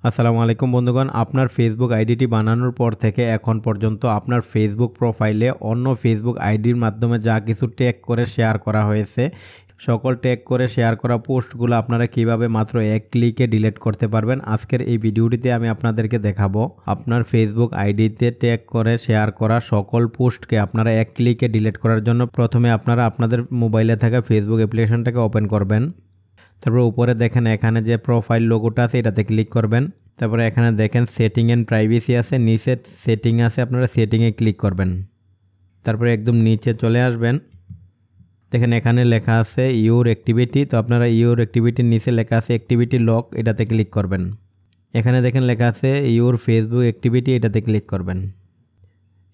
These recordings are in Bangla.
আসসালামু আলাইকুম বন্ধুগণ, আপনার ফেসবুক আইডিটি বানানোর পর থেকে এখন পর্যন্ত আপনার ফেসবুক প্রোফাইলে অন্য ফেসবুক আইডির মাধ্যমে যা কিছু ট্যাগ করে শেয়ার করা হয়েছে, সকল ট্যাগ করে শেয়ার করা পোস্টগুলো আপনারা কিভাবে মাত্র এক ক্লিকে ডিলিট করতে পারবেন আজকের এই ভিডিওটিতে আমি আপনাদেরকে দেখাবো। আপনার ফেসবুক আইডিতে ট্যাগ করে শেয়ার করা সকল পোস্টকে আপনারা এক ক্লিকে ডিলিট করার জন্য প্রথমে আপনারা আপনাদের মোবাইলে থাকা ফেসবুক অ্যাপ্লিকেশনটাকে ওপেন করবেন। তারপর উপরে দেখেন এখানে যে প্রোফাইল লোগোটা আছে এটাতে ক্লিক করবেন। তারপরে এখানে দেখেন সেটিং এন্ড প্রাইভেসি আছে, নিচে সেটিং আছে, আপনারা সেটিংয়ে ক্লিক করবেন। তারপরে একদম নিচে চলে আসবেন, দেখেন এখানে লেখা আছে ইউর অ্যাক্টিভিটি। তো আপনারা ইউর অ্যাক্টিভিটির নিচে লেখা আছে অ্যাক্টিভিটি লক, এটাতে ক্লিক করবেন। এখানে দেখেন লেখা আছে ইউর ফেসবুক অ্যাক্টিভিটি, এটাতে ক্লিক করবেন।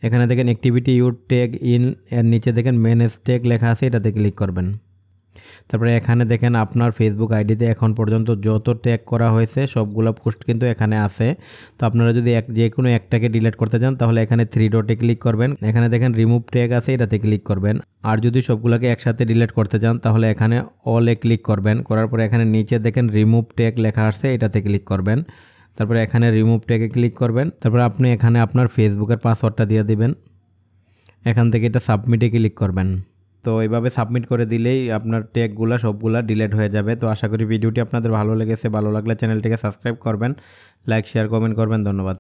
এখানে দেখেন অ্যাক্টিভিটি ইউর ট্যাগ ইন এর নিচে দেখেন ম্যানেজ ট্যাগ লেখা আছে, এটাতে ক্লিক করবেন। তারপরে এখানে দেখেন আপনার ফেসবুক আইডিতে এখন পর্যন্ত যত ট্যাগ করা হয়েছে সবগুলো পোস্ট কিন্তু এখানে আছে। তো আপনারা যদি যে কোনো একটাকে ডিলিট করতে চান তাহলে এখানে 3 ডটে ক্লিক করবেন। এখানে দেখেন রিমুভ ট্যাগ আছে, এটাতে ক্লিক করবেন। আর যদি সবগুলোকে একসাথে ডিলিট করতে চান তাহলে এখানে অলে ক্লিক করবেন। করার পরে এখানে নিচে দেখেন রিমুভ ট্যাগ লেখা আসছে, এটাতে ক্লিক করবেন। তারপরে এখানে রিমুভ ট্যাগে ক্লিক করবেন। তারপরে আপনি এখানে আপনার ফেসবুকের পাসওয়ার্ডটা দিয়ে দিবেন। এখান থেকে এটা সাবমিটে ক্লিক করবেন। তো এইভাবে সাবমিট করে দিলেই আপনার ট্যাগগুলো সবগুলা ডিলিট হয়ে যাবে। তো আশা করি ভিডিওটি আপনাদের ভালো লেগেছে। ভালো লাগলে চ্যানেলটিকে সাবস্ক্রাইব করবেন, লাইক শেয়ার কমেন্ট করবেন। ধন্যবাদ।